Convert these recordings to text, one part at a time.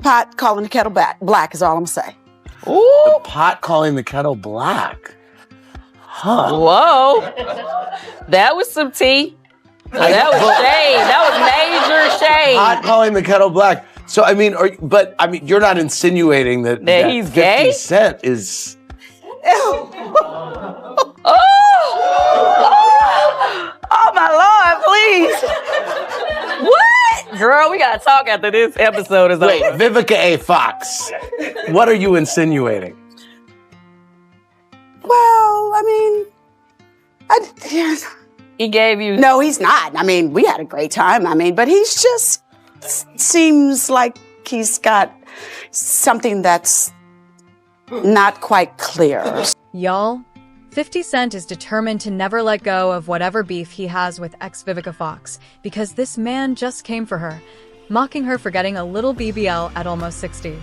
Pot calling the kettle black is all I'm saying. Ooh. The pot calling the kettle black. Huh. Whoa. That was some tea. That was shade. That was major shade. Pot calling the kettle black. So, I mean, you're not insinuating that he's 50 gay? Cent is... Oh, my Lord, please. What? Girl, we got to talk after this episode is over. Wait, Vivica A. Fox, what are you insinuating? Well, I mean, He gave you... No, he's not. I mean, we had a great time. I mean, but he's just seems like he's got something that's not quite clear. Y'all, 50 Cent is determined to never let go of whatever beef he has with ex-Vivica Fox, because this man just came for her, mocking her for getting a little BBL at almost 60.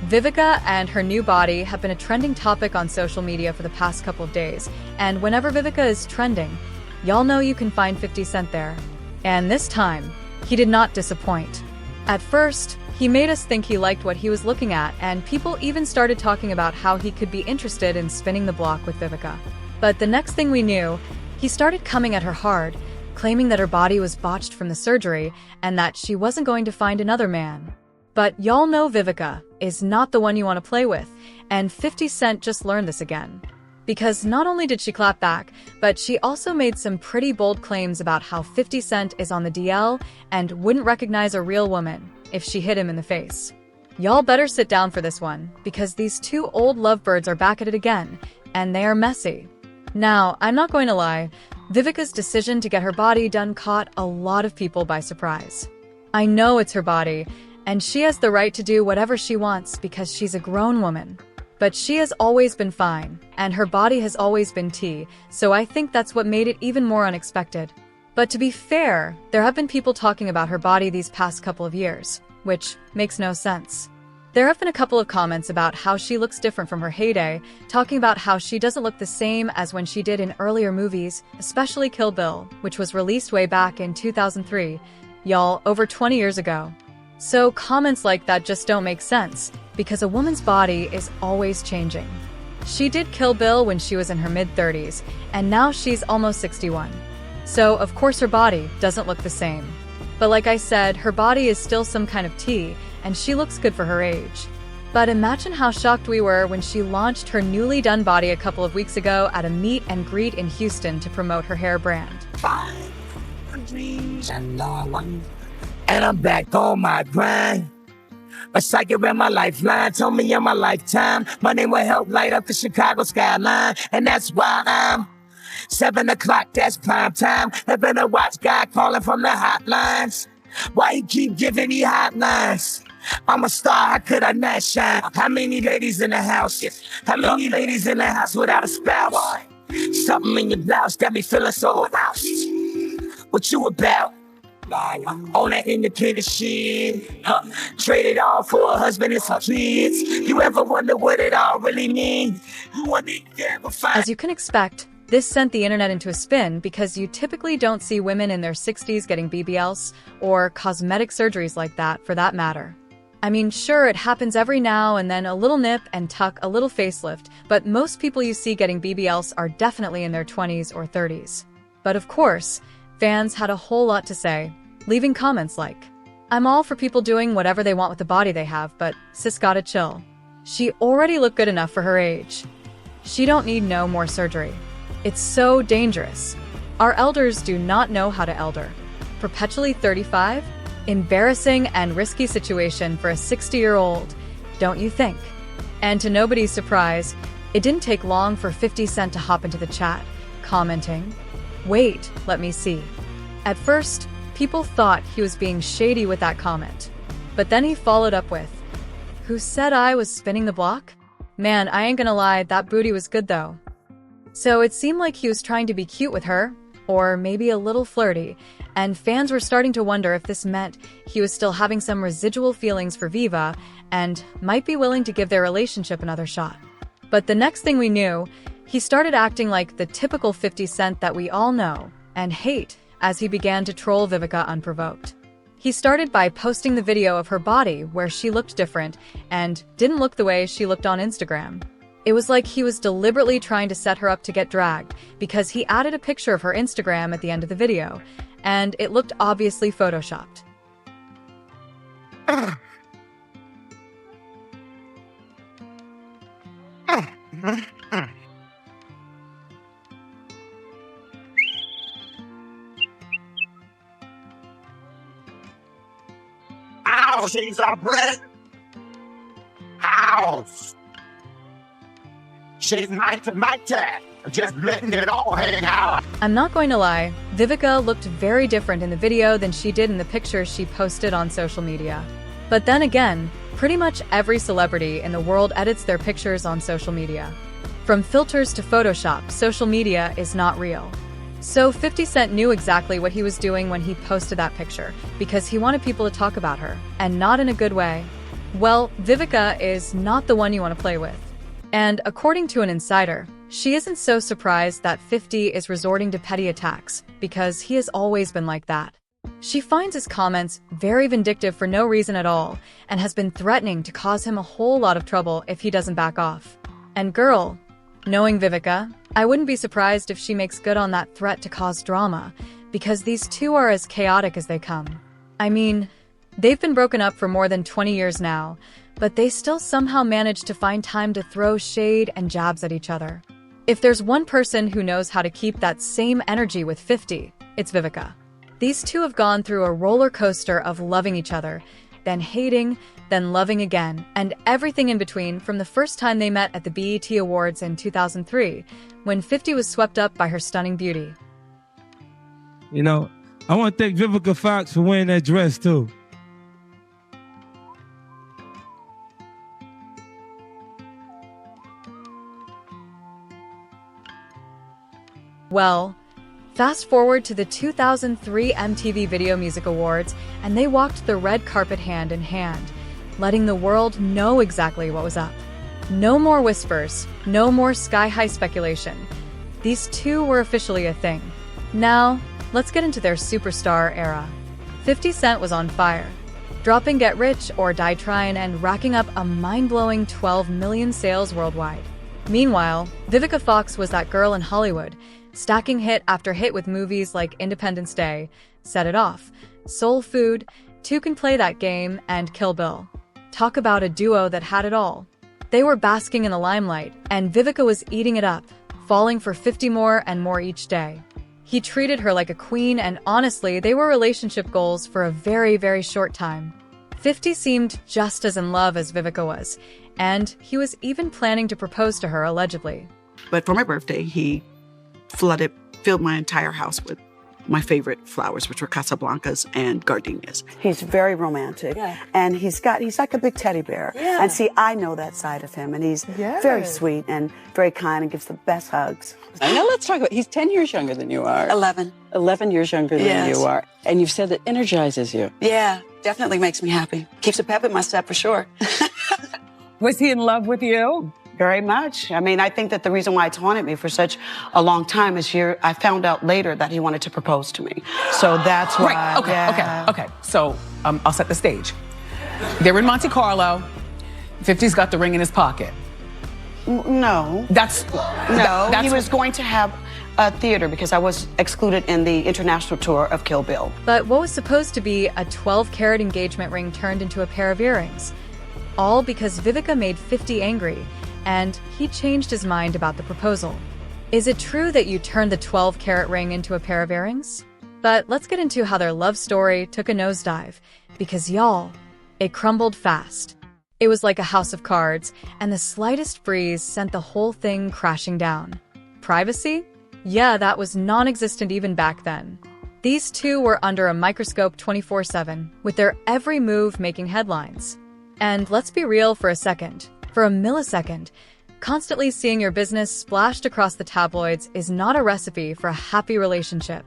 Vivica and her new body have been a trending topic on social media for the past couple of days, and whenever Vivica is trending, y'all know you can find 50 Cent there. And this time, he did not disappoint. At first, he made us think he liked what he was looking at, and people even started talking about how he could be interested in spinning the block with Vivica. But the next thing we knew, he started coming at her hard, claiming that her body was botched from the surgery and that she wasn't going to find another man. But y'all know Vivica is not the one you want to play with, and 50 Cent just learned this again. Because not only did she clap back, but she also made some pretty bold claims about how 50 Cent is on the DL and wouldn't recognize a real woman if she hit him in the face. Y'all better sit down for this one, because these two old lovebirds are back at it again, and they are messy. Now, I'm not going to lie, Vivica's decision to get her body done caught a lot of people by surprise. I know it's her body, and she has the right to do whatever she wants because she's a grown woman. But she has always been fine, and her body has always been tea, so I think that's what made it even more unexpected. But to be fair, there have been people talking about her body these past couple of years, which makes no sense. There have been a couple of comments about how she looks different from her heyday, talking about how she doesn't look the same as when she did in earlier movies, especially Kill Bill, which was released way back in 2003, y'all, over 20 years ago. So comments like that just don't make sense, because a woman's body is always changing. She did Kill Bill when she was in her mid-30s, and now she's almost 61. So, of course her body doesn't look the same. But like I said, her body is still some kind of tea, and she looks good for her age. But imagine how shocked we were when she launched her newly done body a couple of weeks ago at a meet and greet in Houston to promote her hair brand. And I'm back on my grind. A psychic ran my lifeline, told me in my lifetime my name will help light up the Chicago skyline. And that's why I'm 7 o'clock, that's prime time. Having a watch guy calling from the hotlines. Why he keep giving me hotlines? I'm a star, how could I not shine? How many ladies in the house? How many ladies in the house without a spouse? Something in your blouse got me feeling so aroused. What you about? On that independent shit, traded all for a husband and some kids. You ever wonder what it all really means? As you can expect, this sent the internet into a spin because you typically don't see women in their 60s getting BBLs or cosmetic surgeries like that, for that matter. I mean, sure, it happens every now and then, a little nip and tuck, a little facelift, but most people you see getting BBLs are definitely in their 20s or 30s. But of course, fans had a whole lot to say, leaving comments like, "I'm all for people doing whatever they want with the body they have, but sis gotta chill. She already looked good enough for her age. She don't need no more surgery. It's so dangerous. Our elders do not know how to elder. Perpetually 35? Embarrassing and risky situation for a 60-year-old, don't you think?" And to nobody's surprise, it didn't take long for 50 Cent to hop into the chat, commenting, "Wait, let me see." At first, people thought he was being shady with that comment. But then he followed up with, "Who said I was spinning the block? Man, I ain't gonna lie, that booty was good though." So it seemed like he was trying to be cute with her, or maybe a little flirty, and fans were starting to wonder if this meant he was still having some residual feelings for Viva and might be willing to give their relationship another shot. But the next thing we knew, he started acting like the typical 50 Cent that we all know and hate as he began to troll Vivica unprovoked. He started by posting the video of her body where she looked different and didn't look the way she looked on Instagram. It was like he was deliberately trying to set her up to get dragged because he added a picture of her Instagram at the end of the video, and it looked obviously photoshopped. Ow, she's a brick. Ow. She's my cat. Just letting it all hang out. I'm not going to lie, Vivica looked very different in the video than she did in the pictures she posted on social media. But then again, pretty much every celebrity in the world edits their pictures on social media. From filters to Photoshop, social media is not real. So 50 Cent knew exactly what he was doing when he posted that picture, because he wanted people to talk about her, and not in a good way. Well, Vivica is not the one you want to play with. And according to an insider, she isn't so surprised that 50 is resorting to petty attacks, because he has always been like that. She finds his comments very vindictive for no reason at all, and has been threatening to cause him a whole lot of trouble if he doesn't back off. And girl, knowing Vivica, I wouldn't be surprised if she makes good on that threat to cause drama, because these two are as chaotic as they come. I mean, they've been broken up for more than 20 years now, but they still somehow manage to find time to throw shade and jabs at each other. If there's one person who knows how to keep that same energy with 50, it's Vivica. These two have gone through a roller coaster of loving each other, then hating, then loving again, and everything in between from the first time they met at the BET Awards in 2003, when 50 was swept up by her stunning beauty. You know, I want to thank Vivica Fox for wearing that dress, too. Well, fast forward to the 2003 MTV Video Music Awards, and they walked the red carpet hand in hand, letting the world know exactly what was up. No more whispers, no more sky-high speculation. These two were officially a thing. Now, let's get into their superstar era. 50 Cent was on fire, dropping Get Rich or Die Tryin' and racking up a mind-blowing 12 million sales worldwide. Meanwhile, Vivica Fox was that girl in Hollywood, stacking hit after hit with movies like Independence Day, Set It Off, Soul Food, Two Can Play That Game, and Kill Bill. Talk about a duo that had it all. They were basking in the limelight, and Vivica was eating it up, falling for 50 more and more each day. He treated her like a queen, and honestly, they were relationship goals for a very, very short time. 50 seemed just as in love as Vivica was, and he was even planning to propose to her allegedly. But for my birthday, he filled my entire house with my favorite flowers, which were Casablancas and gardenias. He's very romantic, and he's like a big teddy bear. Yeah. And see, I know that side of him, and he's very sweet and very kind and gives the best hugs. Now let's talk about, he's 10 years younger than you are. 11. 11 years younger than you are. And you've said that energizes you. Yeah, definitely makes me happy. Keeps a pep in my step for sure. Was he in love with you? Very much. I mean, I think that the reason why it's haunted me for such a long time is I found out later that he wanted to propose to me. So that's why. Right. Okay. So I'll set the stage. They're in Monte Carlo. 50's got the ring in his pocket. No. That's he was going to have a theater because I was excluded in the international tour of Kill Bill. But what was supposed to be a 12-carat engagement ring turned into a pair of earrings. All because Vivica made 50 angry, and he changed his mind about the proposal. Is it true that you turned the 12-carat ring into a pair of earrings? But let's get into how their love story took a nosedive, because y'all, it crumbled fast. It was like a house of cards, and the slightest breeze sent the whole thing crashing down. Privacy? Yeah, that was non-existent even back then. These two were under a microscope 24/7, with their every move making headlines. And let's be real for a second. For a millisecond, constantly seeing your business splashed across the tabloids is not a recipe for a happy relationship.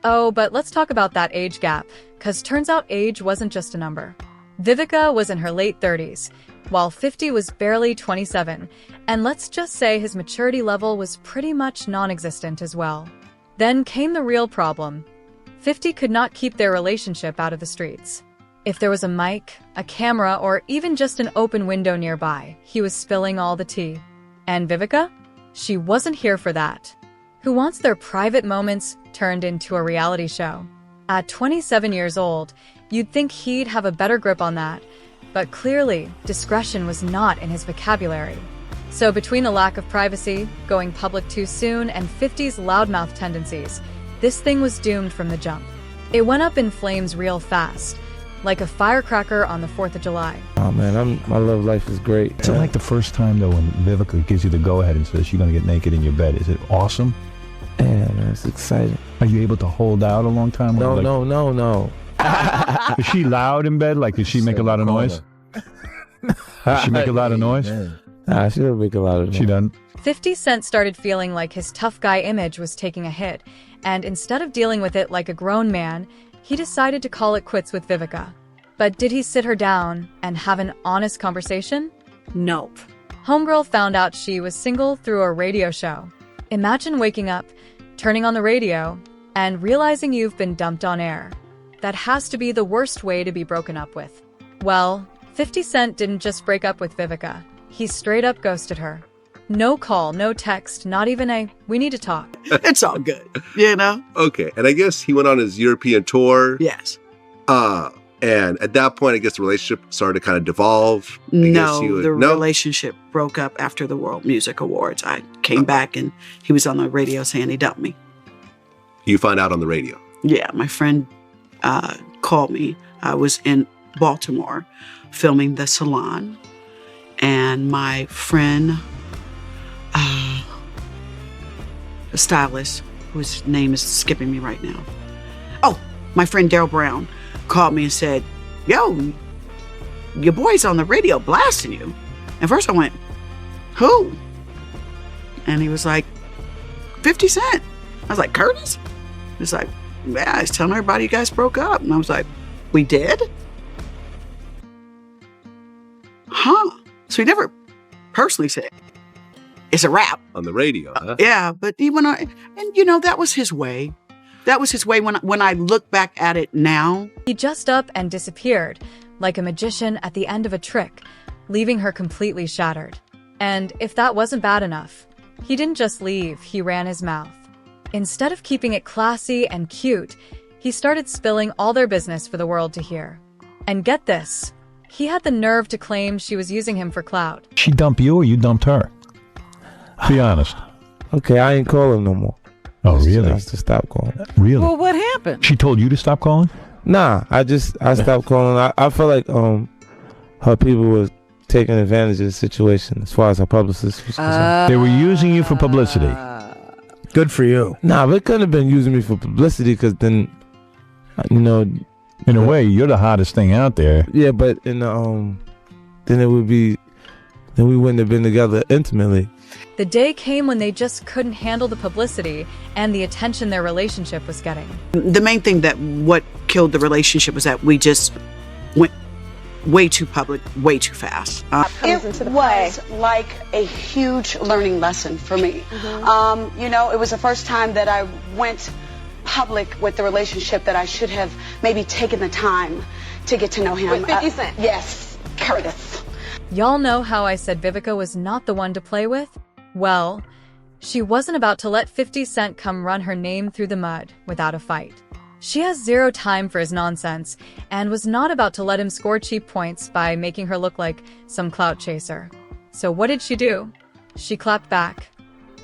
Oh, but let's talk about that age gap, cause turns out age wasn't just a number. Vivica was in her late 30s, while 50 was barely 27, and let's just say his maturity level was pretty much non-existent as well. Then came the real problem. 50 could not keep their relationship out of the streets. If there was a mic, a camera, or even just an open window nearby, he was spilling all the tea. And Vivica? She wasn't here for that. Who wants their private moments turned into a reality show? At 27 years old, you'd think he'd have a better grip on that, but clearly, discretion was not in his vocabulary. So between the lack of privacy, going public too soon, and 50's loudmouth tendencies, this thing was doomed from the jump. It went up in flames real fast, like a firecracker on the 4th of July. Oh man, my love life is great. It's like the first time though when Vivica gives you the go-ahead and says she's gonna get naked in your bed. Is it awesome? Yeah, man, it's exciting. Are you able to hold out a long time? No. Is she loud in bed? Like, does she make a lot of noise? Does she make a lot of noise? Nah, she doesn't make a lot of noise. She doesn't? 50 Cent started feeling like his tough guy image was taking a hit, and instead of dealing with it like a grown man, he decided to call it quits with Vivica. But did he sit her down and have an honest conversation? Nope. Homegirl found out she was single through a radio show. Imagine waking up, turning on the radio, and realizing you've been dumped on air. That has to be the worst way to be broken up with. Well, 50 Cent didn't just break up with Vivica. He straight up ghosted her. No call, no text, not even a, we need to talk. It's all good, you know? Okay, and I guess he went on his European tour. Yes. And at that point, I guess the relationship started to kind of devolve. The relationship broke up after the World Music Awards. I came back and he was on the radio saying he dumped me. You found out on the radio? Yeah, my friend called me. I was in Baltimore filming The Salon, and my friend, a stylist, whose name is skipping me right now. Oh, my friend Daryl Brown called me and said, yo, your boy's on the radio blasting you. And first I went, who? And he was like, 50 Cent. I was like, Curtis? He was like, yeah, he's telling everybody you guys broke up. And I was like, we did? Huh. So he never personally said, it's a wrap. On the radio, huh? Yeah, but he went on, and you know, that was his way. That was his way when I look back at it now. He just up and disappeared, like a magician at the end of a trick, leaving her completely shattered. And if that wasn't bad enough, he didn't just leave, he ran his mouth. Instead of keeping it classy and cute, he started spilling all their business for the world to hear. And get this, he had the nerve to claim she was using him for clout. She dumped you or you dumped her? Be honest. Okay, I ain't calling no more. Oh, really? I just stopped calling. Really? Well, what happened? She told you to stop calling? Nah, I stopped calling. I felt like her people was taking advantage of the situation as far as her publicist was concerned. They were using you for publicity. Good for you. Nah, but it couldn't have been using me for publicity because then, you know. In a way, you're the hottest thing out there. Yeah, but in the, then it would be, then we wouldn't have been together intimately. The day came when they just couldn't handle the publicity and the attention their relationship was getting. The main thing that what killed the relationship was that we just went way too public, way too fast. It was like a huge learning lesson for me. Mm-hmm. You know, it was the first time that I went public with the relationship that I should have maybe taken the time to get to know him. With 50 Cent? Yes, Curtis. Y'all know how I said Vivica was not the one to play with? Well, she wasn't about to let 50 Cent come run her name through the mud without a fight. She has zero time for his nonsense and was not about to let him score cheap points by making her look like some clout chaser. So what did she do? She clapped back.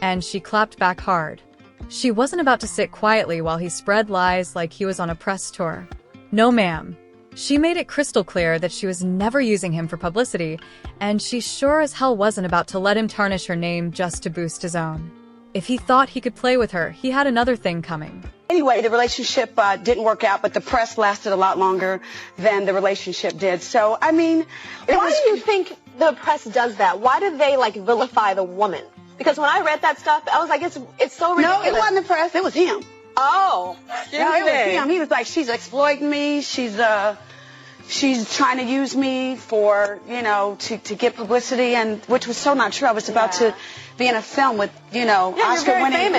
And she clapped back hard. She wasn't about to sit quietly while he spread lies like he was on a press tour. No, ma'am. She made it crystal clear that she was never using him for publicity, and she sure as hell wasn't about to let him tarnish her name just to boost his own. If he thought he could play with her, he had another thing coming. Anyway, the relationship didn't work out, but the press lasted a lot longer than the relationship did. So, I mean, why do you think the press does that? Why do they, like, vilify the woman? Because when I read that stuff, I was like, it's so ridiculous. No, it wasn't the press. It was him. Oh. No, it was him. He was like, she's exploiting me. She's, she's trying to use me for, you know, to get publicity, and which was so not true. I was about to be in a film with, you know, Oscar-winning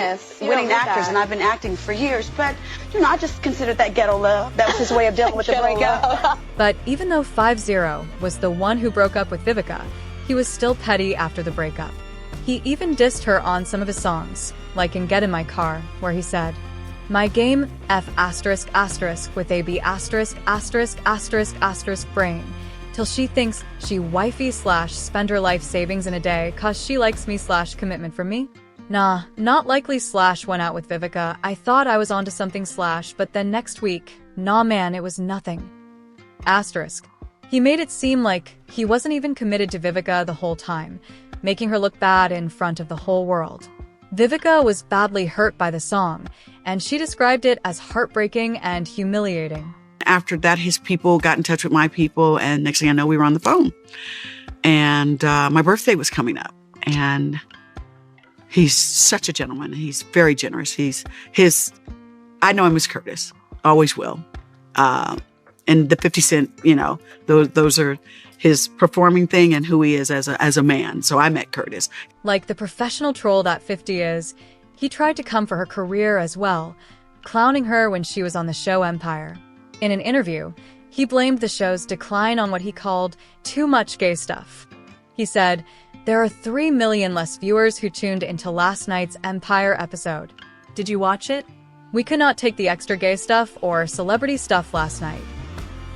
actors, and I've been acting for years. But, you know, I just considered that ghetto love. That was his way of dealing with the breakup. But even though 5-0 was the one who broke up with Vivica, he was still petty after the breakup. He even dissed her on some of his songs, like in Get in My Car, where he said, "My game F*** with a B*** brain, till she thinks she wifey / spend her life savings in a day cause she likes me / commitment from me. Nah, not likely / went out with Vivica. I thought I was onto something / but then next week, nah man, it was nothing." Asterisk. He made it seem like he wasn't even committed to Vivica the whole time, making her look bad in front of the whole world. Vivica was badly hurt by the song, and she described it as heartbreaking and humiliating. After that, his people got in touch with my people, and next thing I know, we were on the phone. And my birthday was coming up, and he's such a gentleman. He's very generous. I know him as Curtis, always will. And the 50 Cent, you know, those are his performing thing and who he is as a man. So I met Curtis. Like the professional troll that 50 is, he tried to come for her career as well, clowning her when she was on the show Empire. In an interview, he blamed the show's decline on what he called too much gay stuff. He said, "There are 3 million less viewers who tuned into last night's Empire episode. Did you watch it? We could not take the extra gay stuff or celebrity stuff last night."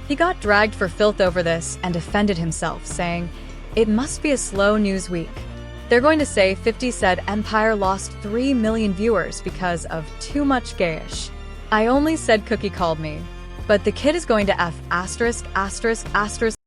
He got dragged for filth over this and defended himself, saying, "It must be a slow news week. They're going to say 50 said Empire lost 3 million viewers because of too much gayish. I only said Cookie called me, but the kid is going to F***.